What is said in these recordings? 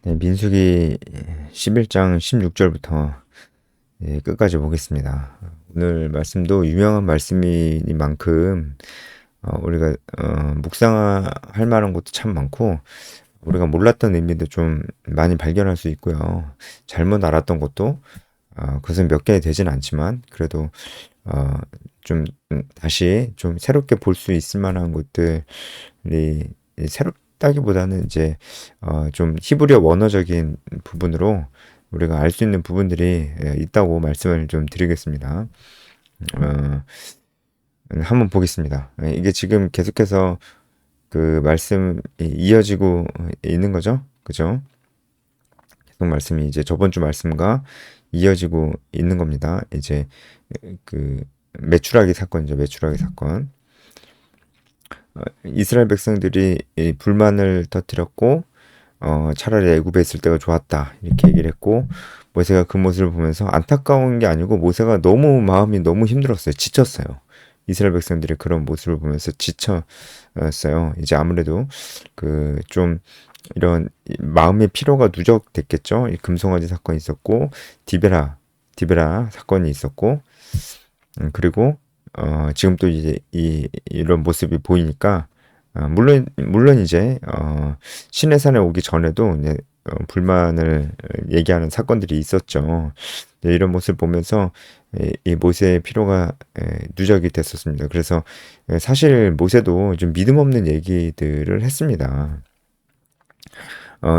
네, 민수기 11장 16절부터 끝까지 보겠습니다. 오늘 말씀도 유명한 말씀이니만큼 우리가 묵상할 만한 것도 참 많고 우리가 몰랐던 의미도 좀 많이 발견할 수 있고요. 잘못 알았던 것도 그것은 몇 개 되진 않지만 그래도 어, 좀 다시 좀 새롭게 볼 수 있을 만한 것들이 새롭다기보다는 이제 좀 히브리어 원어적인 부분으로 우리가 알 수 있는 부분들이 있다고 말씀을 좀 드리겠습니다. 어, 한번 보겠습니다. 이게 지금 계속해서 그 말씀이 이어지고 있는 거죠. 그죠? 계속 말씀이 이제 저번 주 말씀과 이어지고 있는 겁니다. 이제 그 메추라기 사건이죠. 메추라기 사건. 이스라엘 백성들이 이 불만을 터뜨렸고 차라리 애굽에 있을 때가 좋았다 이렇게 얘기를 했고 모세가 그 모습을 보면서 안타까운 게 아니고 모세가 너무 마음이 너무 힘들었어요. 지쳤어요. 이스라엘 백성들의 그런 모습을 보면서 지쳤어요. 이제 아무래도 그 좀 이런 마음의 피로가 누적됐겠죠. 이 금송아지 사건이 있었고 디베라 사건이 있었고 그리고 지금 또 이제 이런 모습이 보이니까 물론 이제 시내산에 오기 전에도 이제 불만을 얘기하는 사건들이 있었죠. 네, 이런 모습을 보면서 이 모세의 피로가 누적이 됐었습니다. 그래서 사실 모세도 좀 믿음 없는 얘기들을 했습니다.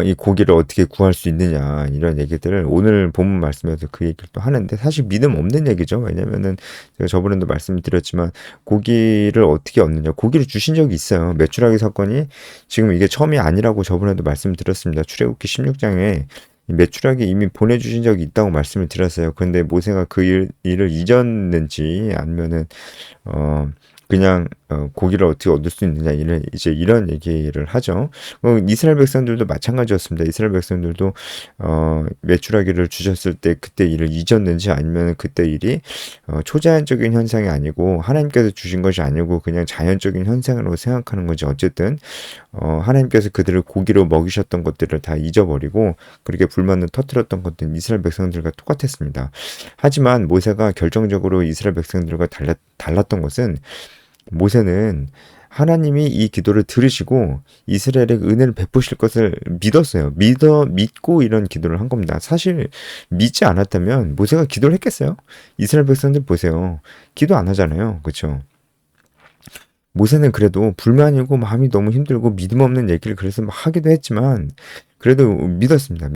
이 고기를 어떻게 구할 수 있느냐 이런 얘기들을 오늘 본문 말씀에서 그 얘기를 또 하는데 사실 믿음 없는 얘기죠. 왜냐면은 제가 저번에도 말씀드렸지만 고기를 어떻게 얻느냐 고기를 주신 적이 있어요. 메추라기 사건이 지금 이게 처음이 아니라고 저번에도 말씀드렸습니다. 출애굽기 16장에 메추라기 이미 보내주신 적이 있다고 말씀을 드렸어요. 그런데 모세가 그 일을 잊었는지 아니면은 그냥 고기를 어떻게 얻을 수 있느냐 이런 얘기를 하죠. 이스라엘 백성들도 마찬가지였습니다. 이스라엘 백성들도 메추라기를 주셨을 때 그때 일을 잊었는지 아니면 그때 일이 초자연적인 현상이 아니고 하나님께서 주신 것이 아니고 그냥 자연적인 현상으로 생각하는 건지 어쨌든 하나님께서 그들을 고기로 먹이셨던 것들을 다 잊어버리고 그렇게 불만을 터뜨렸던 것들은 이스라엘 백성들과 똑같았습니다. 하지만 모세가 결정적으로 이스라엘 백성들과 달랐던 것은 모세는 하나님이 이 기도를 들으시고 이스라엘에게 은혜를 베푸실 것을 믿었어요. 믿고 이런 기도를 한 겁니다. 사실 믿지 않았다면 모세가 기도를 했겠어요? 이스라엘 백성들 보세요. 기도 안 하잖아요. 그렇죠? 모세는 그래도 불만이고 마음이 너무 힘들고 믿음 없는 얘기를 그래서 막 하기도 했지만 그래도 믿었습니다.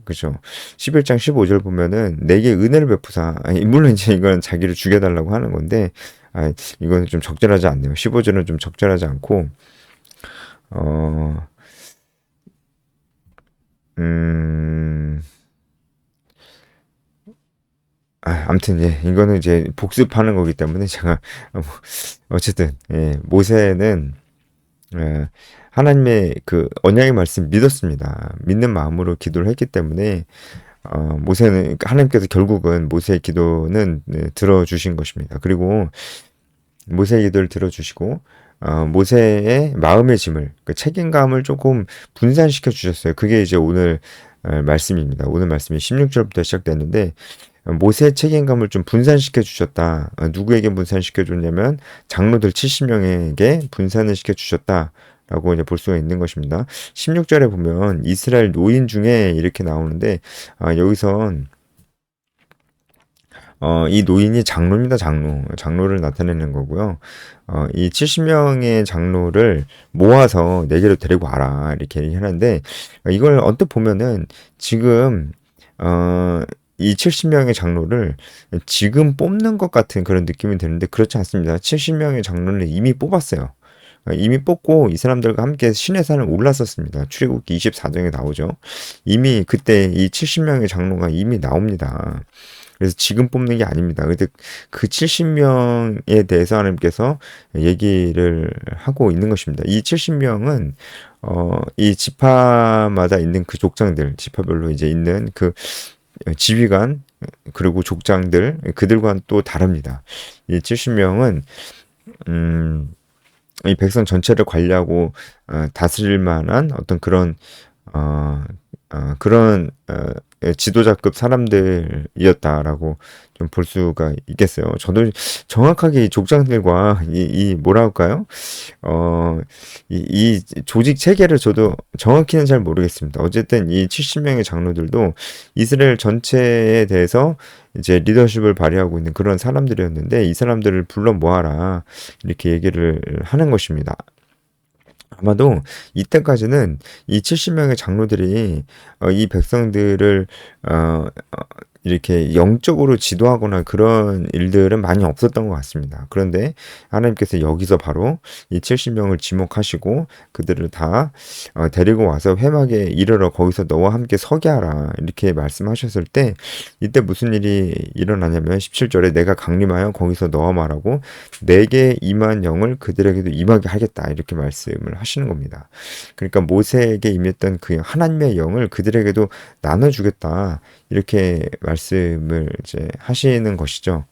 그죠? 11장 15절 보면은 내게 은혜를 베푸사. 아니, 물론 이제 이건 자기를 죽여달라고 하는 건데 이거는 좀 적절하지 않네요. 15절은 좀 적절하지 않고 어, 음, 아무튼 예, 이거는 이제 복습하는 거기 때문에 제가 어쨌든 예, 모세는 예, 하나님의 그 언약의 말씀 믿었습니다. 믿는 마음으로 기도를 했기 때문에 모세는 그러니까 하나님께서 결국은 모세의 기도는 들어주신 것입니다. 그리고 모세의 기도를 들어주시고 모세의 마음의 짐을 그 책임감을 조금 분산시켜 주셨어요. 그게 이제 오늘 말씀입니다. 오늘 말씀이 16절부터 시작됐는데 모세의 책임감을 좀 분산시켜 주셨다. 누구에게 분산시켜 줬냐면 장로들 70명에게 분산을 시켜 주셨다. 라고 이제 볼 수가 있는 것입니다. 16절에 보면 이스라엘 노인 중에 이렇게 나오는데 여기선 이 노인이 장로입니다. 장로를 나타내는 거고요. 이 70명의 장로를 모아서 내게로 데리고 와라 이렇게 얘기하는데 이걸 언뜻 보면은 지금 이 70명의 장로를 지금 뽑는 것 같은 그런 느낌이 드는데 그렇지 않습니다. 70명의 장로를 이미 뽑았어요. 이미 뽑고 이 사람들과 함께 시내산을 올랐었습니다. 출애굽기 24장에 나오죠. 이미 그때 이 70명의 장로가 이미 나옵니다. 그래서 지금 뽑는 게 아닙니다. 근데 그 70명에 대해서 하나님께서 얘기를 하고 있는 것입니다. 이 70명은 이 지파마다 있는 그 족장들, 지파별로 이제 있는 그 지휘관 그리고 족장들 그들과는 또 다릅니다. 이 70명은 이 백성 전체를 관리하고 다스릴 만한 어떤 그런 그런 지도자급 사람들이었다라고 좀 볼 수가 있겠어요. 저도 정확하게 이 족장들과 이 뭐라 할까요? 이 조직 체계를 저도 정확히는 잘 모르겠습니다. 어쨌든 이 70명의 장로들도 이스라엘 전체에 대해서 이제 리더십을 발휘하고 있는 그런 사람들이었는데 이 사람들을 불러 모아라 이렇게 얘기를 하는 것입니다. 아마도 이때까지는 이 70명의 장로들이 이 백성들을 이렇게 영적으로 지도하거나 그런 일들은 많이 없었던 것 같습니다. 그런데 하나님께서 여기서 바로 이 70명을 지목하시고 그들을 다 데리고 와서 회막에 이르러 거기서 너와 함께 서게 하라 이렇게 말씀하셨을 때 이때 무슨 일이 일어나냐면 17절에 내가 강림하여 거기서 너와 말하고 내게 임한 영을 그들에게도 임하게 하겠다 이렇게 말씀을 하시는 겁니다. 그러니까 모세에게 임했던 그 하나님의 영을 그들에게도 나눠주겠다 이렇게 말씀을 이제 하시는 것이죠.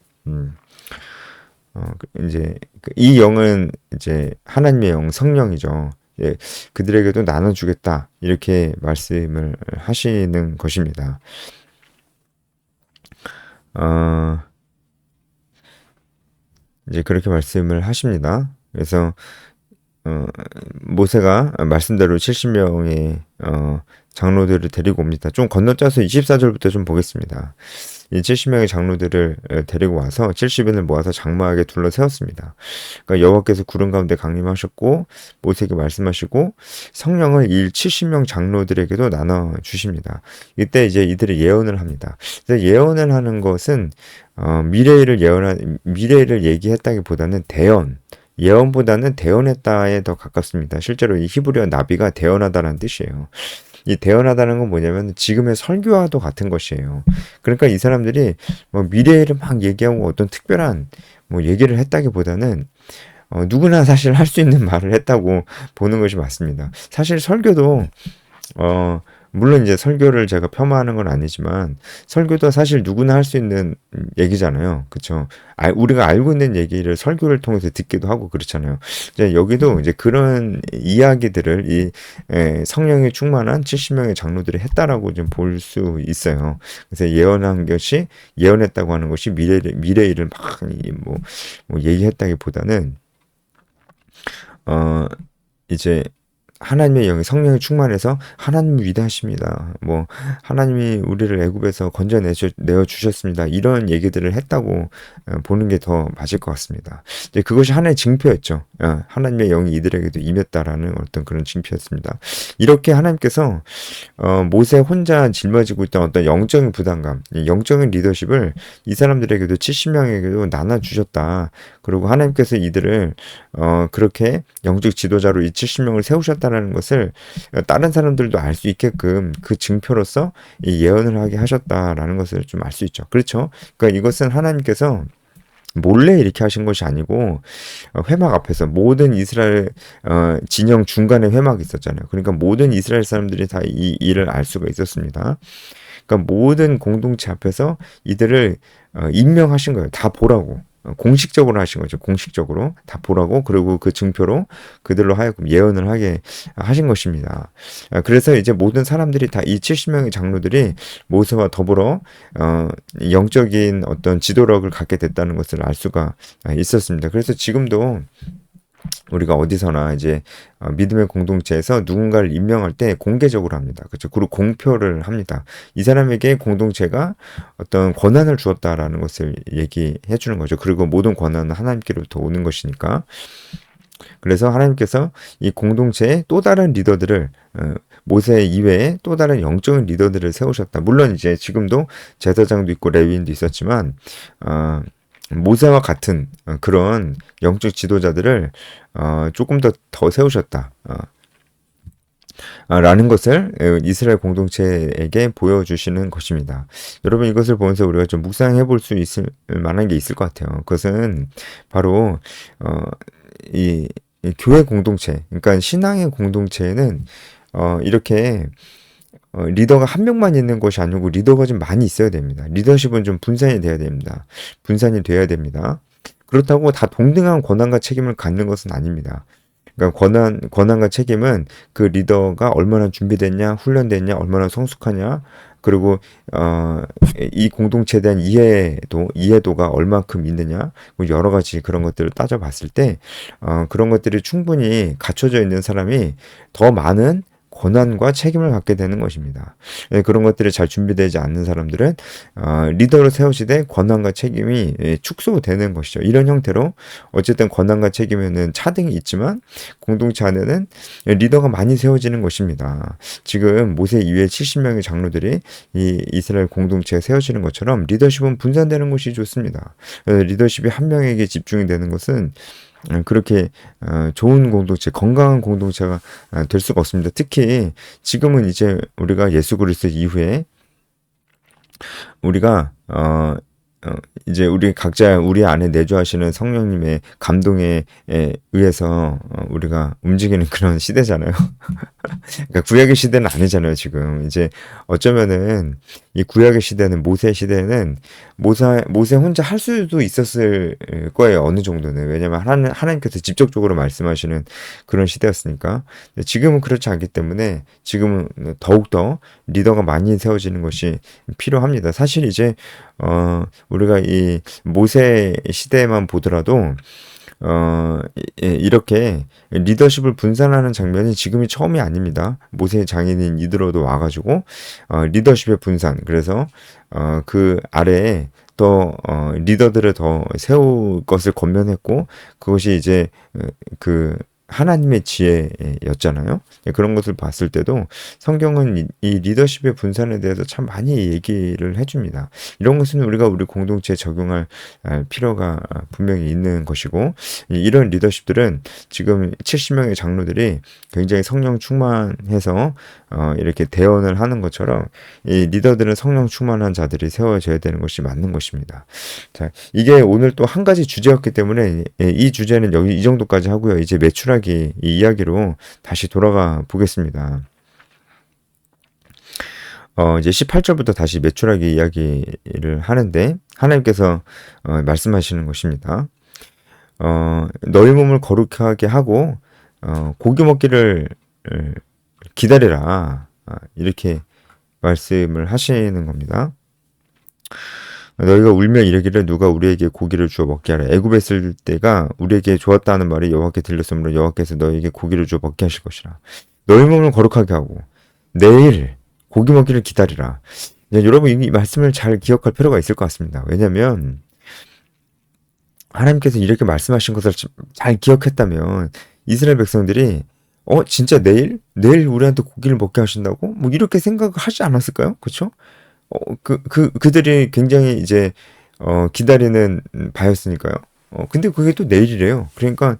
이제 이 영은 이제 하나님의 영, 성령이죠. 예, 그들에게도 나눠주겠다 이렇게 말씀을 하시는 것입니다. 이제 그렇게 말씀을 하십니다. 그래서 모세가 말씀대로 70명의 장로들을 데리고 옵니다. 좀 건너뛰어서 24절부터 좀 보겠습니다. 이 70명의 장로들을 데리고 와서 70인을 모아서 장막에 둘러 세웠습니다. 그러니까 여호와께서 구름 가운데 강림하셨고 모세에게 말씀하시고 성령을 이 70명 장로들에게도 나눠 주십니다. 이때 이제 이들이 예언을 합니다. 그래서 예언을 하는 것은 미래를 얘기했다기보다는 예언보다는 대언했다에 더 가깝습니다. 실제로 이 히브리어 나비가 대언하다라는 뜻이에요. 이 대언하다는 건 뭐냐면 지금의 설교와도 같은 것이에요. 그러니까 이 사람들이 뭐 미래를 막 얘기하고 어떤 특별한 뭐 얘기를 했다기보다는 누구나 사실 할 수 있는 말을 했다고 보는 것이 맞습니다. 사실 설교도 물론 이제 설교를 제가 폄하하는 건 아니지만 설교도 사실 누구나 할 수 있는 얘기잖아요. 그렇죠? 우리가 알고 있는 얘기를 설교를 통해서 듣기도 하고 그렇잖아요. 이제 여기도 이제 그런 이야기들을 이 성령이 충만한 70명의 장로들이 했다라고 좀 볼 수 있어요. 그래서 예언했다고 하는 것이 미래 일을 막 뭐 얘기했다기보다는 이제 하나님의 영이 성령이 충만해서 하나님이 위대하십니다. 뭐 하나님이 우리를 애굽에서 건져내어 주셨습니다. 이런 얘기들을 했다고 보는 게 더 맞을 것 같습니다. 이제 그것이 하나의 징표였죠. 하나님의 영이 이들에게도 임했다라는 어떤 그런 징표였습니다. 이렇게 하나님께서 모세 혼자 짊어지고 있던 어떤 영적인 부담감, 영적인 리더십을 이 사람들에게도 70명에게도 나눠 주셨다. 그리고 하나님께서 이들을 그렇게 영적 지도자로 이 70명을 세우셨다는 것을 다른 사람들도 알 수 있게끔 그 증표로서 이 예언을 하게 하셨다라는 것을 좀 알 수 있죠. 그렇죠? 그러니까 이것은 하나님께서 몰래 이렇게 하신 것이 아니고 회막 앞에서 모든 이스라엘 진영 중간에 회막이 있었잖아요. 그러니까 모든 이스라엘 사람들이 다 이 일을 알 수가 있었습니다. 그러니까 모든 공동체 앞에서 이들을 임명하신 거예요. 다 보라고. 공식적으로 하신 거죠. 공식적으로 다 보라고. 그리고 그 증표로 그들로 하여금 예언을 하게 하신 것입니다. 그래서 이제 모든 사람들이 다 이 70명의 장로들이 모세와 더불어 영적인 어떤 지도력을 갖게 됐다는 것을 알 수가 있었습니다. 그래서 지금도 우리가 어디서나 이제 믿음의 공동체에서 누군가를 임명할 때 공개적으로 합니다. 그렇죠? 그리고 공표를 합니다. 이 사람에게 공동체가 어떤 권한을 주었다라는 것을 얘기해 주는 거죠. 그리고 모든 권한은 하나님께로부터 오는 것이니까. 그래서 하나님께서 이 공동체의 또 다른 리더들을 모세 이외에 또 다른 영적인 리더들을 세우셨다. 물론 이제 지금도 제사장도 있고 레위인도 있었지만 모세와 같은 그런 영적 지도자들을 조금 더 세우셨다. 라는 것을 이스라엘 공동체에게 보여주시는 것입니다. 여러분 이것을 보면서 우리가 좀 묵상해 볼 수 있을 만한 게 있을 것 같아요. 그것은 바로 이 교회 공동체, 그러니까 신앙의 공동체에는 이렇게 리더가 한 명만 있는 것이 아니고 리더가 좀 많이 있어야 됩니다. 리더십은 좀 분산이 돼야 됩니다. 분산이 돼야 됩니다. 그렇다고 다 동등한 권한과 책임을 갖는 것은 아닙니다. 그러니까 그러니까 권한과 책임은 그 리더가 얼마나 준비됐냐, 훈련됐냐, 얼마나 성숙하냐, 그리고 이 공동체에 대한 이해도가 얼마큼 있느냐, 뭐 여러 가지 그런 것들을 따져봤을 때 그런 것들이 충분히 갖춰져 있는 사람이 더 많은 권한과 책임을 갖게 되는 것입니다. 그런 것들이 잘 준비되지 않는 사람들은 리더로 세워지되 권한과 책임이 축소되는 것이죠. 이런 형태로 어쨌든 권한과 책임에는 차등이 있지만 공동체 안에는 리더가 많이 세워지는 것입니다. 지금 모세 이후에 70명의 장로들이 이 이스라엘 공동체가 세워지는 것처럼 리더십은 분산되는 것이 좋습니다. 리더십이 한 명에게 집중이 되는 것은 그렇게 좋은 공동체, 건강한 공동체가 될 수가 없습니다. 특히 지금은 이제 우리가 예수 그리스도 이후에 우리가 이제 우리 각자 우리 안에 내주하시는 성령님의 감동에 의해서 우리가 움직이는 그런 시대잖아요. 그러니까 구약의 시대는 아니잖아요, 지금. 이제 어쩌면은 이 구약의 시대는 모세 시대는 모세 혼자 할 수도 있었을 거예요, 어느 정도는. 왜냐면 하나님께서 직접적으로 말씀하시는 그런 시대였으니까. 지금은 그렇지 않기 때문에 지금은 더욱더 리더가 많이 세워지는 것이 필요합니다. 사실 이제 우리가 이 모세 시대만 보더라도 이렇게 리더십을 분산하는 장면이 지금이 처음이 아닙니다. 모세 장인인 이드로도 와가지고 리더십의 분산, 그래서 그 아래에 더 리더들을 더 세울 것을 권면했고, 그것이 이제 그 하나님의 지혜였잖아요. 그런 것을 봤을 때도 성경은 이 리더십의 분산에 대해서 참 많이 얘기를 해줍니다. 이런 것은 우리 공동체에 적용할 필요가 분명히 있는 것이고, 이런 리더십들은 지금 70명의 장로들이 굉장히 성령 충만해서 이렇게 대언을 하는 것처럼 이 리더들은 성령 충만한 자들이 세워져야 되는 것이 맞는 것입니다. 자, 이게 오늘 또 한 가지 주제였기 때문에 이 주제는 여기 이 정도까지 하고요. 이제 매출하기 이 이야기로 다시 돌아가 보겠습니다. 이제 18절부터 다시 매출하기 이야기를 하는데 하나님께서 말씀하시는 것입니다. 너희 몸을 거룩하게 하고 고기 먹기를 기다리라, 이렇게 말씀을 하시는 겁니다. 너희가 울며 이르기를 누가 우리에게 고기를 주어 먹게 하라. 애굽에 있을 때가 우리에게 좋았다는 말이 여호와께 들렸으므로 여호와께서 너희에게 고기를 주어 먹게 하실 것이라. 너희 몸을 거룩하게 하고 내일 고기 먹기를 기다리라. 여러분 이 말씀을 잘 기억할 필요가 있을 것 같습니다. 왜냐하면 하나님께서 이렇게 말씀하신 것을 잘 기억했다면 이스라엘 백성들이 진짜 내일 우리한테 고기를 먹게 하신다고? 뭐 이렇게 생각을 하지 않았을까요? 그렇죠? 그들이 굉장히 이제 기다리는 바였으니까요. 근데 그게 또 내일이래요. 그러니까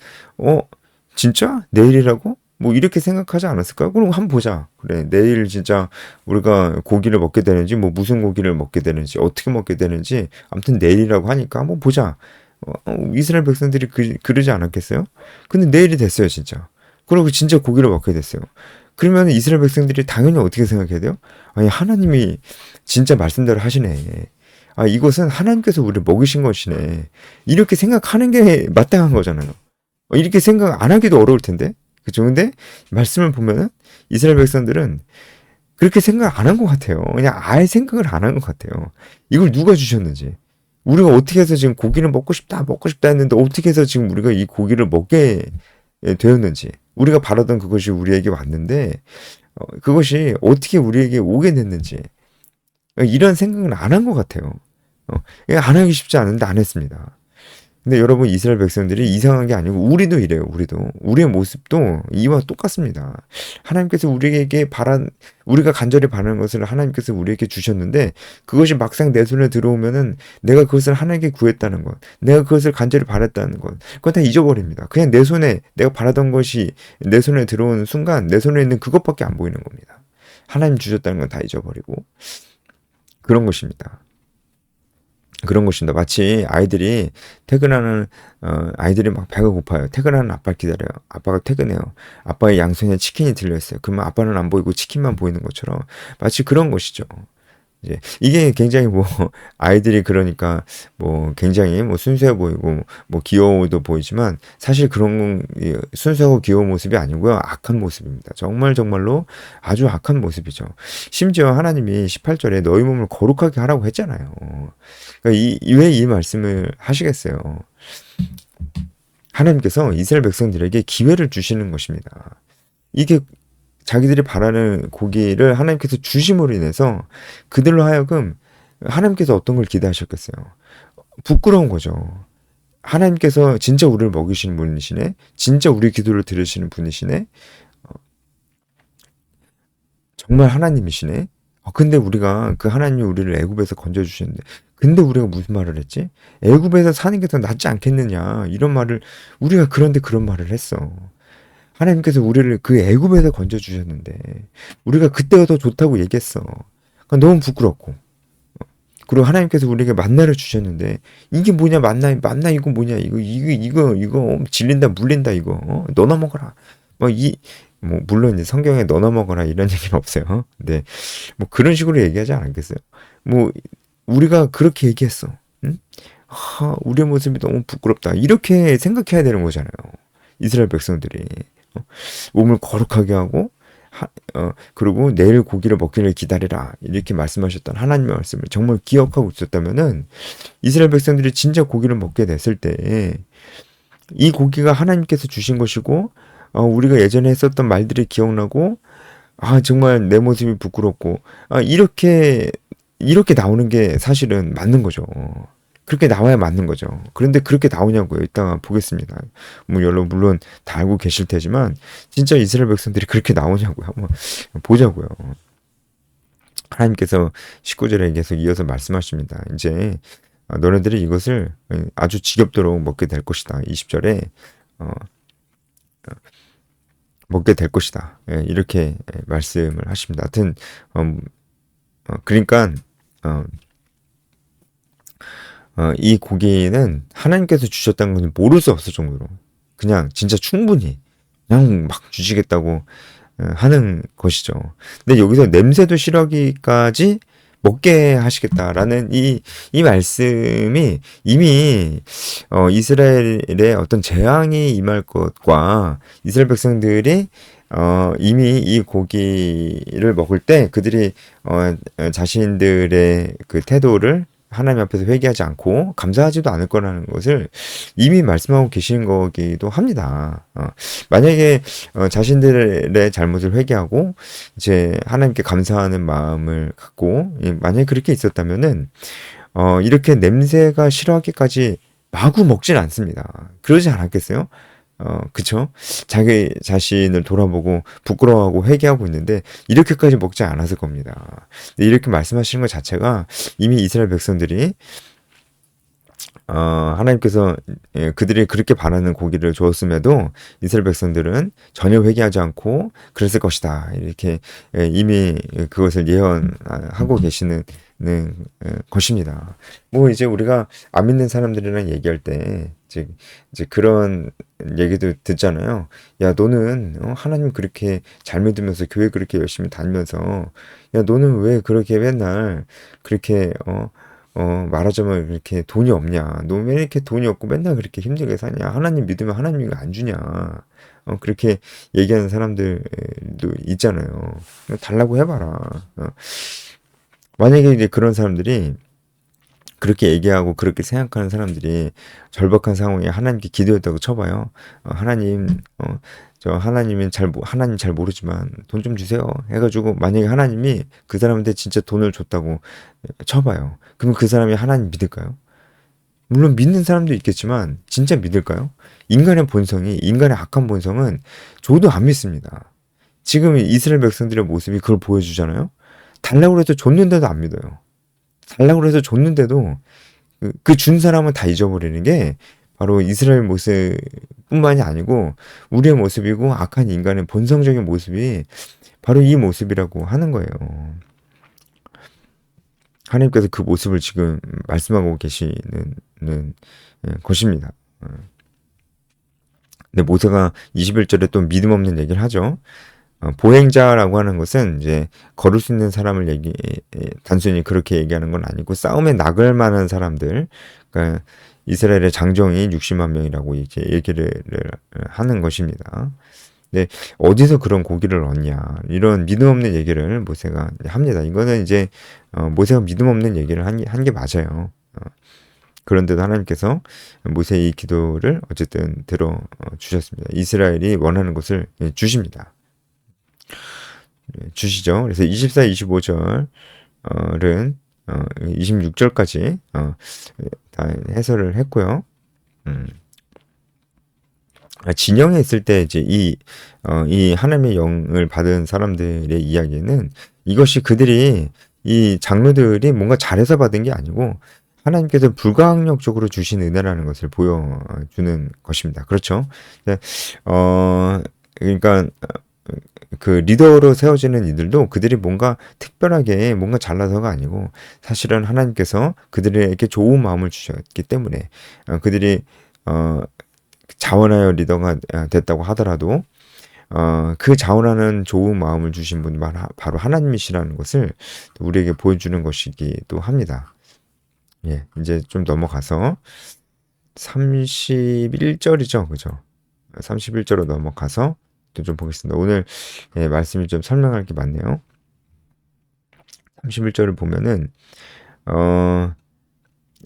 진짜 내일이라고? 뭐 이렇게 생각하지 않았을까요? 그럼 한번 보자. 그래, 내일 진짜 우리가 고기를 먹게 되는지, 뭐 무슨 고기를 먹게 되는지, 어떻게 먹게 되는지, 아무튼 내일이라고 하니까 한번 보자. 이스라엘 백성들이 그러지 않았겠어요? 근데 내일이 됐어요, 진짜. 그리고 진짜 고기를 먹게 됐어요. 그러면 이스라엘 백성들이 당연히 어떻게 생각해야 돼요? 아니, 하나님이 진짜 말씀대로 하시네. 이것은 하나님께서 우리를 먹이신 것이네. 이렇게 생각하는 게 마땅한 거잖아요. 이렇게 생각 안 하기도 어려울 텐데. 그죠? 근데 말씀을 보면은 이스라엘 백성들은 그렇게 생각 안 한 것 같아요. 그냥 아예 생각을 안 한 것 같아요. 이걸 누가 주셨는지. 우리가 어떻게 해서 지금 고기를 먹고 싶다 했는데 어떻게 해서 지금 우리가 이 고기를 먹게 되었는지. 우리가 바라던 그것이 우리에게 왔는데 그것이 어떻게 우리에게 오게 됐는지 이런 생각은 안 한 것 같아요. 안 하기 쉽지 않은데 안 했습니다. 근데 여러분 이스라엘 백성들이 이상한 게 아니고 우리도 이래요. 우리의 모습도 이와 똑같습니다. 하나님께서 우리가 간절히 바라는 것을 하나님께서 우리에게 주셨는데 그것이 막상 내 손에 들어오면은 내가 그것을 하나님께 구했다는 것, 내가 그것을 간절히 바랬다는 것, 그건 다 잊어버립니다. 그냥 내 손에 내가 바라던 것이 내 손에 들어오는 순간 내 손에 있는 그것밖에 안 보이는 겁니다. 하나님 주셨다는 건 다 잊어버리고 그런 것입니다. 마치 아이들이 퇴근하는 아이들이 막 배가 고파요. 퇴근하는 아빠를 기다려요. 아빠가 퇴근해요. 아빠의 양손에 치킨이 들려있어요. 그러면 아빠는 안 보이고 치킨만 보이는 것처럼 마치 그런 것이죠. 이제 이게 굉장히 뭐 아이들이 그러니까 뭐 굉장히 뭐 순수해 보이고 뭐 귀여워도 보이지만 사실 그런 순수하고 귀여운 모습이 아니고요. 악한 모습입니다. 정말 정말로 아주 악한 모습이죠. 심지어 하나님이 18절에 너희 몸을 거룩하게 하라고 했잖아요. 그러니까 왜 이 말씀을 하시겠어요? 하나님께서 이스라엘 백성들에게 기회를 주시는 것입니다. 이게 자기들이 바라는 고기를 하나님께서 주심으로 인해서 그들로 하여금 하나님께서 어떤 걸 기대하셨겠어요? 부끄러운 거죠. 하나님께서 진짜 우리를 먹이시는 분이시네? 진짜 우리 기도를 들으시는 분이시네? 정말 하나님이시네? 근데 우리가 그 하나님이 우리를 애굽에서 건져주셨는데 근데 우리가 무슨 말을 했지? 애굽에서 사는 게 더 낫지 않겠느냐 이런 말을 우리가 그런데 그런 말을 했어. 하나님께서 우리를 그 애굽에서 건져 주셨는데 우리가 그때가 더 좋다고 얘기했어. 그러니까 너무 부끄럽고. 그리고 하나님께서 우리에게 만나를 주셨는데 이게 뭐냐 만나 이거 뭐냐 이거 질린다 물린다 이거 너나 먹어라. 뭐 물론 이제 성경에 너나 먹어라 이런 얘기는 없어요. 근데 뭐 그런 식으로 얘기하지 않았겠어요. 뭐 우리가 그렇게 얘기했어. 응? 우리의 모습이 너무 부끄럽다. 이렇게 생각해야 되는 거잖아요. 이스라엘 백성들이. 몸을 거룩하게 하고 그리고 내일 고기를 먹기를 기다리라 이렇게 말씀하셨던 하나님의 말씀을 정말 기억하고 있었다면은 이스라엘 백성들이 진짜 고기를 먹게 됐을 때 이 고기가 하나님께서 주신 것이고 우리가 예전에 했었던 말들이 기억나고 정말 내 모습이 부끄럽고 이렇게 나오는 게 사실은 맞는 거죠. 그렇게 나와야 맞는 거죠. 그런데 그렇게 나오냐고요. 이따가 보겠습니다. 뭐 여러분 물론 다 알고 계실 테지만 진짜 이스라엘 백성들이 그렇게 나오냐고요. 한번 보자고요. 하나님께서 19절에 계속 이어서 말씀하십니다. 이제 너네들이 이것을 아주 지겹도록 먹게 될 것이다. 20절에 먹게 될 것이다. 이렇게 말씀을 하십니다. 하여튼 그러니까 이 고기는 하나님께서 주셨다는 것을 모를 수 없을 정도로 그냥 진짜 충분히 그냥 막 주시겠다고 하는 것이죠. 근데 여기서 냄새도 싫어하기까지 먹게 하시겠다라는 이 말씀이 이미 이스라엘의 어떤 재앙이 임할 것과 이스라엘 백성들이 이미 이 고기를 먹을 때 그들이 자신들의 그 태도를 하나님 앞에서 회개하지 않고 감사하지도 않을 거라는 것을 이미 말씀하고 계신 거기도 합니다. 만약에 자신들의 잘못을 회개하고 이제 하나님께 감사하는 마음을 갖고 만약에 그렇게 있었다면은 이렇게 냄새가 싫어하기까지 마구 먹진 않습니다. 그러지 않았겠어요? 그쵸? 자기 자신을 돌아보고 부끄러워하고 회개하고 있는데 이렇게까지 먹지 않았을 겁니다. 이렇게 말씀하시는 것 자체가 이미 이스라엘 백성들이 하나님께서 그들이 그렇게 바라는 고기를 주었음에도 이스라엘 백성들은 전혀 회개하지 않고 그랬을 것이다. 이렇게 이미 그것을 예언하고 계시는 것입니다. 뭐 이제 우리가 안 믿는 사람들이랑 얘기할 때 이제 그런 얘기도 듣잖아요. 야, 너는 하나님 그렇게 잘 믿으면서 교회 그렇게 열심히 다니면서 야, 너는 왜 그렇게 맨날 그렇게 말하자면 이렇게 돈이 없냐? 너 왜 이렇게 돈이 없고 맨날 그렇게 힘들게 사냐? 하나님 믿으면 하나님이 안 주냐? 그렇게 얘기하는 사람들도 있잖아요. 달라고 해봐라. 만약에 이제 그런 사람들이 그렇게 얘기하고 그렇게 생각하는 사람들이 절박한 상황에 하나님께 기도했다고 쳐봐요. 하나님, 저 하나님 잘 모르지만 돈 좀 주세요. 해가지고 만약에 하나님이 그 사람한테 진짜 돈을 줬다고 쳐봐요. 그럼 그 사람이 하나님 믿을까요? 물론 믿는 사람도 있겠지만 진짜 믿을까요? 인간의 악한 본성은 저도 안 믿습니다. 지금 이스라엘 백성들의 모습이 그걸 보여주잖아요. 달라고 해서 줬는데도 안 믿어요. 달라고 해서 줬는데도 그 준 사람은 다 잊어버리는 게 바로 이스라엘 모습뿐만이 아니고 우리의 모습이고 악한 인간의 본성적인 모습이 바로 이 모습이라고 하는 거예요. 하나님께서 그 모습을 지금 말씀하고 계시는 것입니다. 근데 모세가 21절에 또 믿음 없는 얘기를 하죠. 보행자라고 하는 것은 이제 걸을 수 있는 사람을 단순히 그렇게 얘기하는 건 아니고 싸움에 나갈 만한 사람들, 그러니까 이스라엘의 장정이 60만 명이라고 이제 얘기를 하는 것입니다. 근데 어디서 그런 고기를 얻냐 이런 믿음 없는 얘기를 모세가 합니다. 이거는 이제 모세가 믿음 없는 얘기를 한 게 맞아요. 그런데도 하나님께서 모세의 이 기도를 어쨌든 들어 주셨습니다. 이스라엘이 원하는 것을 주십니다. 주시죠. 그래서 24, 25절은 26절까지 다 해설을 했고요. 진영에 있을 때 이제 이 하나님의 영을 받은 사람들의 이야기는 이것이 그들이 이 장로들이 뭔가 잘해서 받은 게 아니고 하나님께서 불가항력적으로 주신 은혜라는 것을 보여주는 것입니다. 그렇죠? 그러니까 그 리더로 세워지는 이들도 그들이 뭔가 특별하게 뭔가 잘나서가 아니고 사실은 하나님께서 그들에게 좋은 마음을 주셨기 때문에 그들이 자원하여 리더가 됐다고 하더라도 그 자원하는 좋은 마음을 주신 분이 바로 하나님이시라는 것을 우리에게 보여주는 것이기도 합니다. 예, 이제 좀 넘어가서 31절이죠. 그죠? 31절로 넘어가서 또 좀 보겠습니다. 오늘 말씀이 좀 설명할 게 많네요. 31절을 보면은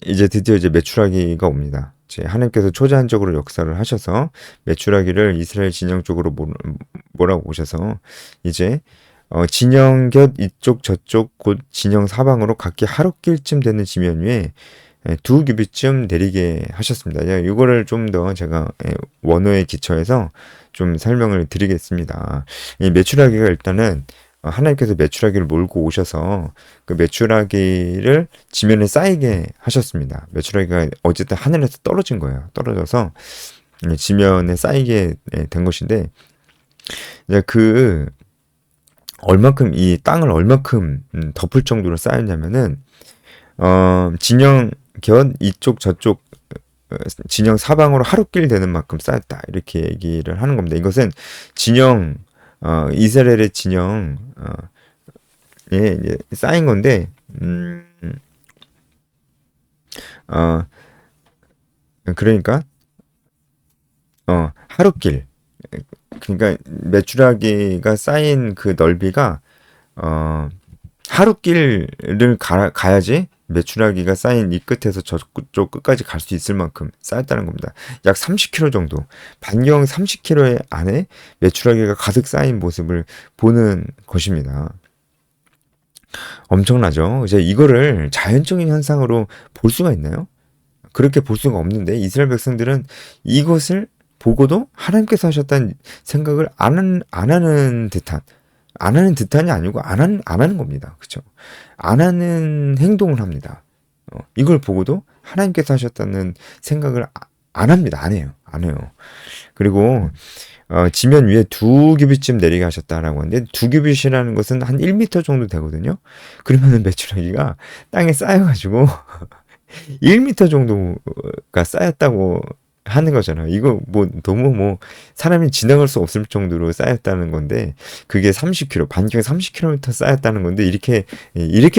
이제 드디어 이제 메추라기가 옵니다. 이제 하나님께서 초자연적으로 역사를 하셔서 메추라기를 이스라엘 진영 쪽으로 몰아고 오셔서 이제 진영 곁 이쪽 저쪽 곧 진영 사방으로 각기 하루길쯤 되는 지면 위에 2규빗쯤 내리게 하셨습니다. 이거를 좀 더 제가 원어에 기초해서 좀 설명을 드리겠습니다. 이 메추라기가 일단은 하나님께서 메추라기를 몰고 오셔서 그 메추라기를 지면에 쌓이게 하셨습니다. 메추라기가 어쨌든 하늘에서 떨어진 거예요. 떨어져서 지면에 쌓이게 된 것인데 얼마큼 이 땅을 얼마큼 덮을 정도로 쌓였냐면은 진영 곁 이쪽 저쪽 진영 사방으로 하루길 되는 만큼 쌓였다 이렇게 얘기를 하는 겁니다. 이것은 진영 이스라엘의 진영 이제 쌓인 건데 그러니까 하루길 그러니까 메추라기가 쌓인 그 넓이가 하루길을 가야지 메추라기가 쌓인 이 끝에서 저쪽 끝까지 갈 수 있을 만큼 쌓였다는 겁니다. 약 30km 정도, 반경 30km 안에 메추라기가 가득 쌓인 모습을 보는 것입니다. 엄청나죠? 이제 이거를 자연적인 현상으로 볼 수가 있나요? 그렇게 볼 수가 없는데 이스라엘 백성들은 이것을 보고도 하나님께서 하셨다는 생각을 안 하는 듯한이 아니고 안 하는 겁니다. 그렇죠? 안 하는 행동을 합니다. 이걸 보고도 하나님께서 하셨다는 생각을 안 합니다. 안 해요. 그리고 지면 위에 2규빗쯤 내리게 하셨다라고 하는데 2규빗이라는 것은 한 1m 정도 되거든요. 그러면은 메추라기가 땅에 쌓여가지고 1m 정도가 쌓였다고 하는 거잖아요. 이거 너무 사람이 지나갈 수 없을 정도로 쌓였다는 건데 그게 30km, 반경 30km 쌓였다는 건데 이렇게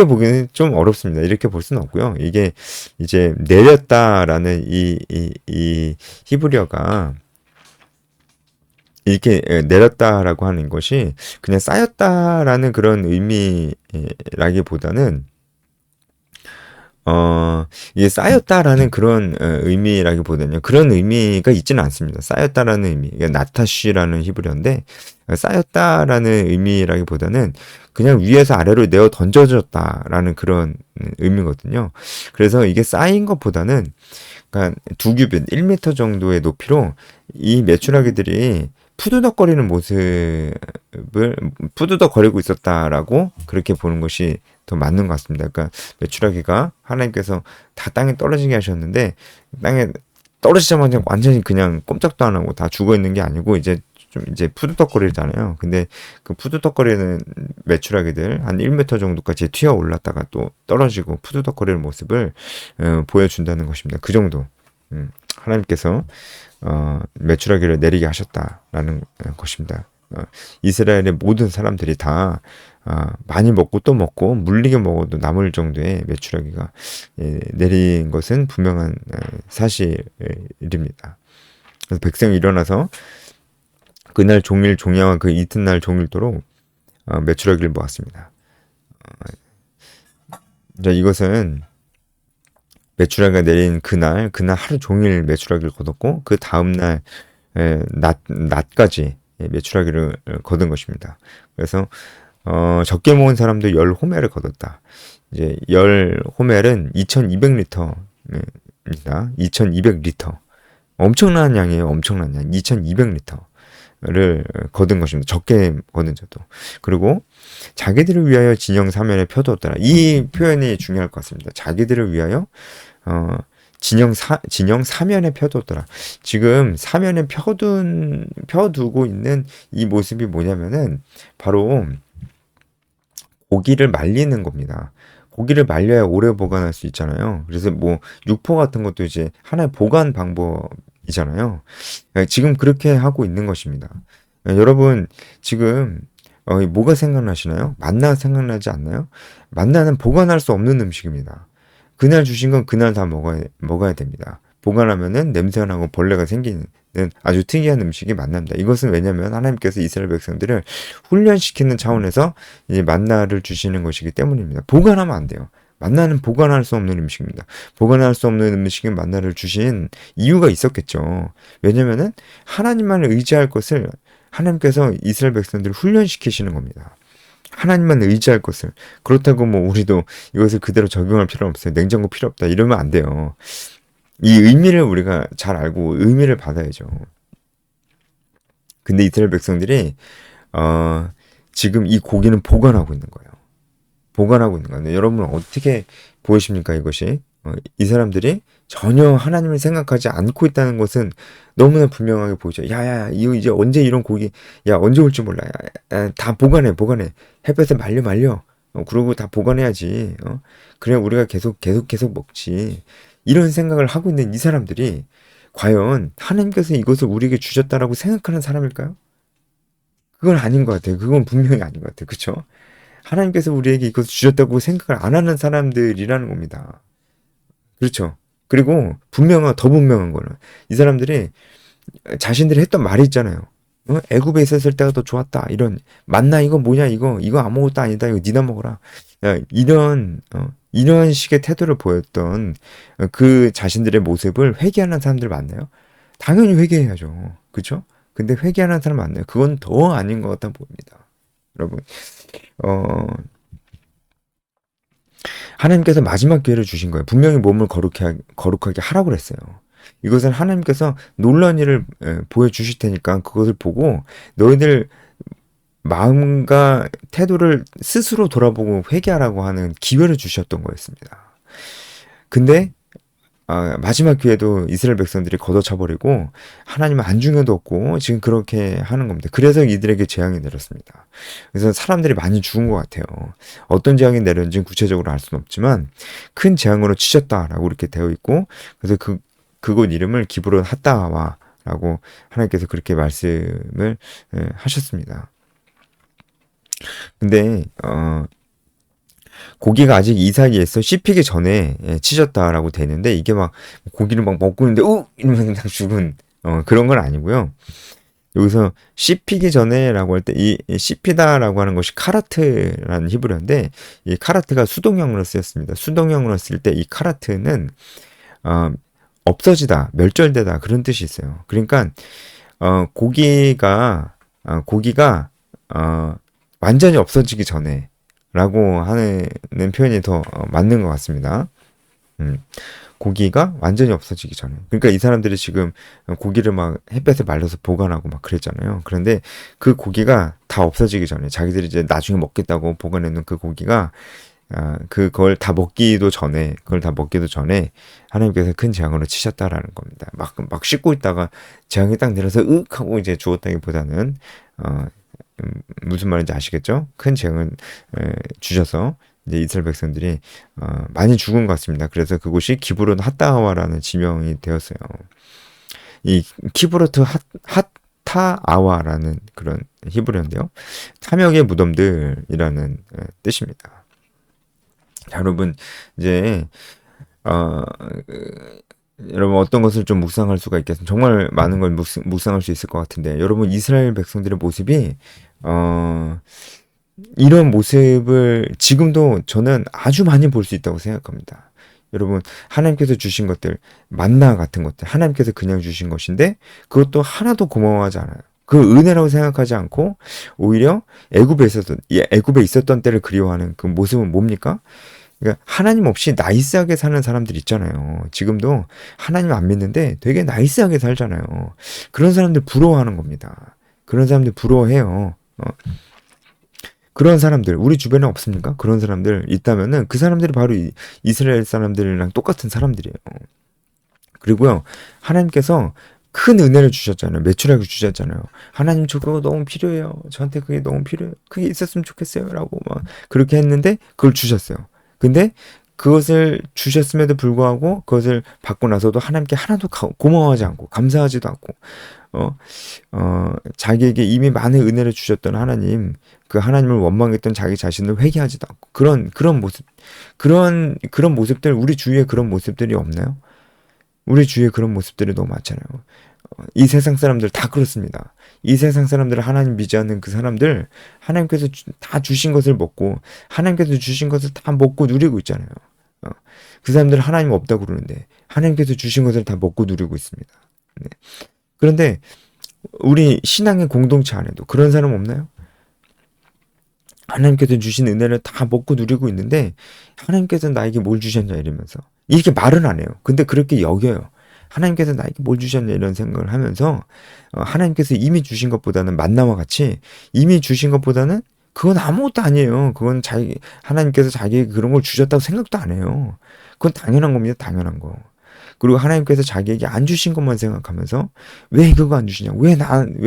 보기는 좀 어렵습니다. 이렇게 볼 수는 없고요. 이게 이제 내렸다라는 이 히브리어가 이렇게 내렸다라고 하는 것이 그냥 쌓였다라는 그런 의미라기보다는 이게 쌓였다라는 그런 의미라기보다는요. 그런 의미가 있지는 않습니다. 쌓였다라는 의미. 이게 나타쉬라는 히브리어인데 쌓였다라는 의미라기보다는 그냥 위에서 아래로 내어 던져졌다라는 그런 의미거든요. 그래서 이게 쌓인 것보다는 그러니까 2규빗, 1m 정도의 높이로 이 메추라기들이 푸드덕거리는 모습을 푸드덕거리고 있었다라고 그렇게 보는 것이 더 맞는 것 같습니다. 그러니까 메추라기가 하나님께서 다 땅에 떨어지게 하셨는데 땅에 떨어지자마자 완전히 그냥 꼼짝도 안 하고 다 죽어 있는 게 아니고 이제 푸드덕거리잖아요. 근데 그 푸드덕거리는 메추라기들 한 1m 정도까지 튀어 올랐다가 또 떨어지고 푸드덕거리는 모습을 보여준다는 것입니다. 그 정도 하나님께서 메추라기를 내리게 하셨다라는 것입니다. 이스라엘의 모든 사람들이 다 많이 먹고 또 먹고 물리게 먹어도 남을 정도의 메추라기가 내린 것은 분명한 사실입니다. 그래서 백성이 일어나서 그날 종일 종야와 그 이튿날 종일도록 메추라기를 모았습니다. 자, 이것은 메추라기가 내린 그날 하루 종일 메추라기를 거뒀고 그 다음날 낮까지 메추라기를 거둔 것입니다. 그래서 적게 모은 사람도 10호멜을 거뒀다. 이제 10호멜은 2200리터입니다. 2200리터. 엄청난 양이에요. 엄청난 양. 2200리터를 거둔 것입니다. 적게 거둔 자도. 그리고 자기들을 위하여 진영 사면에 펴두었더라. 이 표현이 중요할 것 같습니다. 자기들을 위하여 진영 사면에 펴두었더라. 지금 사면에 펴두고 있는 이 모습이 뭐냐면은 바로 고기를 말리는 겁니다. 고기를 말려야 오래 보관할 수 있잖아요. 그래서 뭐 육포 같은 것도 이제 하나의 보관 방법이잖아요. 지금 그렇게 하고 있는 것입니다. 여러분 지금 뭐가 생각나시나요? 만나 생각나지 않나요? 만나는 보관할 수 없는 음식입니다. 그날 주신 건 그날 다 먹어야 됩니다. 보관하면은 냄새가 나고 벌레가 생기는 아주 특이한 음식이 만난다. 이것은 왜냐하면 하나님께서 이스라엘 백성들을 훈련시키는 차원에서 이 만나를 주시는 것이기 때문입니다. 보관하면 안 돼요. 만나는 보관할 수 없는 음식입니다. 보관할 수 없는 음식인 만나를 주신 이유가 있었겠죠. 왜냐면은 하나님만 의지할 것을 하나님께서 이스라엘 백성들을 훈련시키시는 겁니다. 하나님만 의지할 것을. 그렇다고 뭐 우리도 이것을 그대로 적용할 필요는 없어요. 냉장고 필요 없다. 이러면 안 돼요. 이 의미를 우리가 잘 알고 의미를 받아야죠. 근데 이스라엘 백성들이 지금 이 고기는 보관하고 있는 거예요. 보관하고 있는 거예요. 여러분 어떻게 보이십니까 이것이? 이 사람들이 전혀 하나님을 생각하지 않고 있다는 것은 너무나 분명하게 보이죠. 야야 이거 이제 언제 이런 고기 언제 올지 몰라. 다 보관해. 햇볕에 말려. 그러고 다 보관해야지. 그래 우리가 계속 먹지. 이런 생각을 하고 있는 이 사람들이 과연 하나님께서 이것을 우리에게 주셨다라고 생각하는 사람일까요? 그건 아닌 것 같아요. 그건 분명히 아닌 것 같아요. 그렇죠? 하나님께서 우리에게 이것을 주셨다고 생각을 안 하는 사람들이라는 겁니다. 그렇죠? 그리고 더 분명한 거는 이 사람들이 자신들이 했던 말이 있잖아요. 애굽에 있었을 때가 더 좋았다. 이런 만나 이거 뭐냐 이거 아무것도 아니다. 이거 니나 먹어라. 이런 식의 태도를 보였던 그 자신들의 모습을 회개하는 사람들 많나요? 당연히 회개해야죠. 그렇죠? 근데 회개하는 사람 많나요? 그건 더 아닌 것 같아 보입니다. 여러분, 하나님께서 마지막 기회를 주신 거예요. 분명히 몸을 거룩하게 하라고 그랬어요. 이것은 하나님께서 놀라운 일을 보여주실 테니까 그것을 보고 너희들 마음과 태도를 스스로 돌아보고 회개하라고 하는 기회를 주셨던 거였습니다. 근데 마지막 기회도 이스라엘 백성들이 걷어차버리고 하나님은 안중에도 없고 지금 그렇게 하는 겁니다. 그래서 이들에게 재앙이 내렸습니다. 그래서 사람들이 많이 죽은 것 같아요. 어떤 재앙이 내렸는지는 구체적으로 알 수는 없지만 큰 재앙으로 치셨다라고 이렇게 되어 있고 그래서 그곳 이름을 기브론 핫다와라고 하나님께서 그렇게 말씀을 하셨습니다. 근데 고기가 아직 이 사이에서 씹히기 전에 치셨다라고 되는데 이게 막 고기를 막 먹고 있는데 이러면서 그냥 죽은 그런 건 아니고요. 여기서 씹히기 전에라고 할 때 이 씹히다라고 하는 것이 카라트라는 히브리어인데 이 카라트가 수동형으로 쓰였습니다. 수동형으로 쓸 때 이 카라트는 없어지다, 멸절되다 그런 뜻이 있어요. 그러니까 고기가 완전히 없어지기 전에 라고 하는 표현이 더 맞는 것 같습니다. 고기가 완전히 없어지기 전에. 그러니까 이 사람들이 지금 고기를 막 햇볕에 말려서 보관하고 막 그랬잖아요. 그런데 그 고기가 다 없어지기 전에 자기들이 이제 나중에 먹겠다고 보관해놓은 그 고기가 그걸 다 먹기도 전에 하나님께서 큰 재앙으로 치셨다라는 겁니다. 막 씻고 있다가 재앙이 딱 내려서 하고 이제 죽었다기보다는 무슨 말인지 아시겠죠? 큰 재앙을 주셔서 이제 이스라엘 백성들이 많이 죽은 것 같습니다. 그래서 그곳이 기브론 핫다와라는 지명이 되었어요. 이 키브로트 타아와라는 그런 히브리어인데요. 탐욕의 무덤들이라는 뜻입니다. 자, 여러분 이제 어, 여러분 어떤 것을 좀 묵상할 수가 있겠습니다. 정말 많은 걸 묵상할 수 있을 것 같은데 여러분 이스라엘 백성들의 모습이 이런 모습을 지금도 저는 아주 많이 볼 수 있다고 생각합니다. 여러분 하나님께서 주신 것들 만나 같은 것들 하나님께서 그냥 주신 것인데 그것도 하나도 고마워하지 않아요. 그 은혜라고 생각하지 않고 오히려 애굽에 있었던 때를 그리워하는 그 모습은 뭡니까? 그러니까 하나님 없이 나이스하게 사는 사람들 있잖아요. 지금도 하나님 안 믿는데 되게 나이스하게 살잖아요. 그런 사람들 부러워하는 겁니다. 그런 사람들 부러워해요. 그런 사람들 우리 주변에 없습니까? 그런 사람들 있다면은 그 사람들이 바로 이스라엘 사람들이랑 똑같은 사람들이에요. 그리고요 하나님께서 큰 은혜를 주셨잖아요. 매출하게 주셨잖아요. 하나님 저 그거 너무 필요해요. 저한테 그게 너무 필요해요. 그게 있었으면 좋겠어요. 라고 막 그렇게 했는데 그걸 주셨어요. 근데 그것을 주셨음에도 불구하고 그것을 받고 나서도 하나님께 하나도 고마워하지 않고 감사하지도 않고 자기에게 이미 많은 은혜를 주셨던 하나님 그 하나님을 원망했던 자기 자신을 회개하지도 않고 그런 모습 그런 모습들 우리 주위에 그런 모습들이 없나요? 우리 주위에 그런 모습들이 너무 많잖아요. 이 세상 사람들 다 그렇습니다. 이 세상 사람들 하나님 믿지 않는 그 사람들 하나님께서 다 주신 것을 먹고 하나님께서 주신 것을 다 먹고 누리고 있잖아요. 그 사람들 하나님 없다고 그러는데 하나님께서 주신 것을 다 먹고 누리고 있습니다. 네. 그런데 우리 신앙의 공동체 안에도 그런 사람 없나요? 하나님께서 주신 은혜를 다 먹고 누리고 있는데 하나님께서 나에게 뭘 주셨냐 이러면서 이렇게 말은 안 해요. 근데 그렇게 여겨요. 하나님께서 나에게 뭘 주셨냐 이런 생각을 하면서 하나님께서 이미 주신 것보다는 만나와 같이 이미 주신 것보다는 그건 아무것도 아니에요. 그건 하나님께서 자기에게 그런 걸 주셨다고 생각도 안 해요. 그건 당연한 겁니다. 당연한 거. 그리고 하나님께서 자기에게 안 주신 것만 생각하면서 왜 그거 안 주시냐고. 왜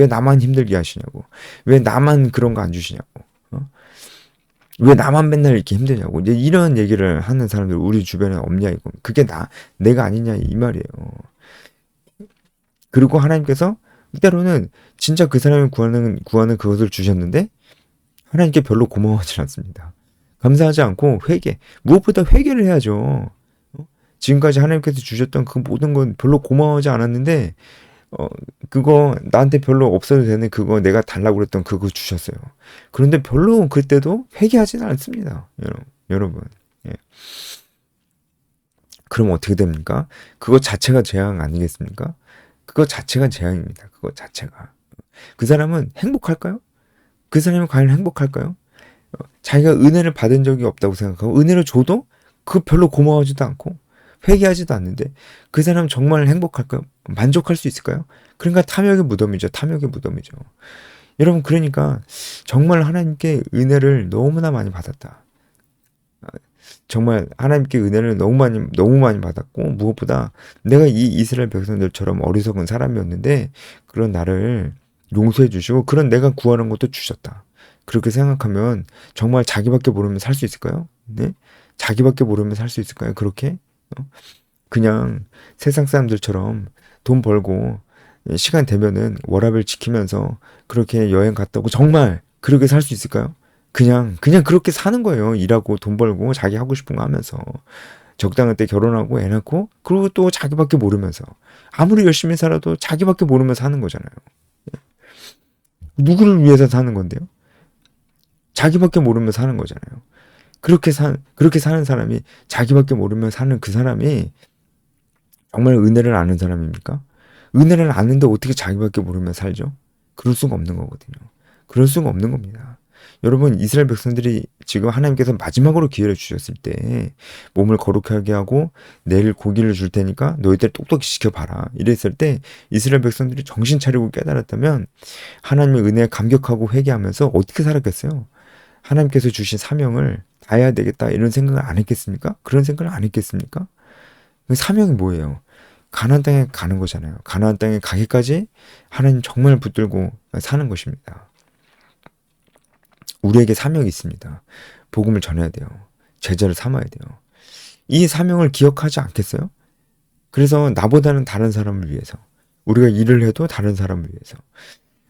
나만 힘들게 하시냐고. 왜 나만 그런 거 안 주시냐고. 왜 나만 맨날 이렇게 힘드냐고. 이제 이런 얘기를 하는 사람들 우리 주변에 없냐 이거. 그게 내가 아니냐 이 말이에요. 그리고 하나님께서 때로는 진짜 그 사람이 구하는 그것을 주셨는데 하나님께 별로 고마워하지 않습니다. 감사하지 않고 무엇보다 회개를 해야죠. 지금까지 하나님께서 주셨던 그 모든 건 별로 고마워하지 않았는데 그거 나한테 별로 없어도 되는 그거 내가 달라고 그랬던 그거 주셨어요. 그런데 별로 그때도 회개하지는 않습니다. 여러분. 예. 그럼 어떻게 됩니까? 그거 자체가 재앙 아니겠습니까? 그거 자체가 재앙입니다. 그거 자체가. 그 사람은 행복할까요? 그 사람이 과연 행복할까요? 자기가 은혜를 받은 적이 없다고 생각하고 은혜를 줘도 그거 별로 고마워하지도 않고 회개하지도 않는데 그 사람 정말 행복할까요? 만족할 수 있을까요? 그러니까 탐욕의 무덤이죠. 탐욕의 무덤이죠. 여러분 그러니까 정말 하나님께 은혜를 너무나 많이 받았다. 정말 하나님께 은혜를 너무 많이 받았고 무엇보다 내가 이 이스라엘 백성들처럼 어리석은 사람이었는데 그런 나를 용서해 주시고 그런 내가 구하는 것도 주셨다. 그렇게 생각하면 정말 자기밖에 모르면 살 수 있을까요? 네? 자기밖에 모르면 살 수 있을까요? 그렇게? 그냥 세상 사람들처럼 돈 벌고 시간 되면은 워라밸 지키면서 그렇게 여행 갔다 오고 정말 그렇게 살 수 있을까요? 그냥 그렇게 사는 거예요. 일하고 돈 벌고 자기 하고 싶은 거 하면서 적당한 때 결혼하고 애 낳고 그리고 또 자기밖에 모르면서 아무리 열심히 살아도 자기밖에 모르면서 사는 거잖아요. 누구를 위해서 사는 건데요? 자기밖에 모르면서 사는 거잖아요. 그렇게 사는 사람이 자기밖에 모르면서 사는 그 사람이 정말 은혜를 아는 사람입니까? 은혜를 아는데 어떻게 자기밖에 모르면서 살죠? 그럴 수가 없는 거거든요. 그럴 수가 없는 겁니다. 여러분 이스라엘 백성들이 지금 하나님께서 마지막으로 기회를 주셨을 때 몸을 거룩하게 하고 내일 고기를 줄 테니까 너희들 똑똑히 지켜봐라 이랬을 때 이스라엘 백성들이 정신 차리고 깨달았다면 하나님의 은혜에 감격하고 회개하면서 어떻게 살았겠어요? 하나님께서 주신 사명을 다해야 되겠다 이런 생각을 안 했겠습니까? 그런 생각을 안 했겠습니까? 그 사명이 뭐예요? 가나안 땅에 가는 거잖아요. 가나안 땅에 가기까지 하나님 정말 붙들고 사는 것입니다. 우리에게 사명이 있습니다. 복음을 전해야 돼요. 제자를 삼아야 돼요. 이 사명을 기억하지 않겠어요? 그래서 나보다는 다른 사람을 위해서 우리가 일을 해도 다른 사람을 위해서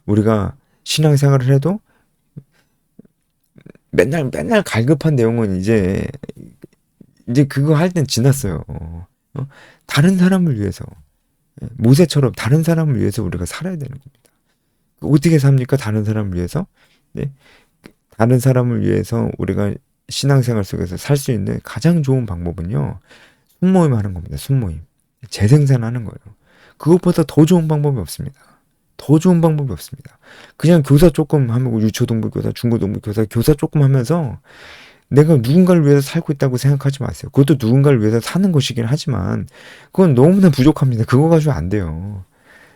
우리가 신앙생활을 해도 맨날 갈급한 내용은 이제 그거 할 땐 지났어요. 다른 사람을 위해서, 모세처럼 다른 사람을 위해서 우리가 살아야 되는 겁니다. 어떻게 삽니까? 다른 사람을 위해서? 네? 다른 사람을 위해서 우리가 신앙생활 속에서 살 수 있는 가장 좋은 방법은요, 순모임 하는 겁니다. 순모임. 재생산하는 거예요. 그것보다 더 좋은 방법이 없습니다. 더 좋은 방법이 없습니다. 그냥 교사 조금 하면, 유초동부 교사, 중고동부 교사, 교사 조금 하면서 내가 누군가를 위해서 살고 있다고 생각하지 마세요. 그것도 누군가를 위해서 사는 것이긴 하지만 그건 너무나 부족합니다. 그거 가지고 안 돼요.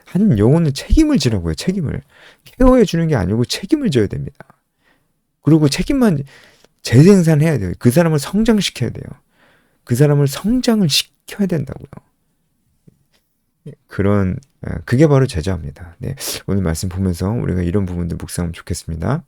한 영혼은 책임을 지라고요. 책임을. 케어해 주는 게 아니고 책임을 져야 됩니다. 그리고 책임만 재생산해야 돼요. 그 사람을 성장시켜야 돼요. 그 사람을 성장을 시켜야 된다고요. 그게 바로 제자입니다. 네, 오늘 말씀 보면서 우리가 이런 부분들 묵상하면 좋겠습니다.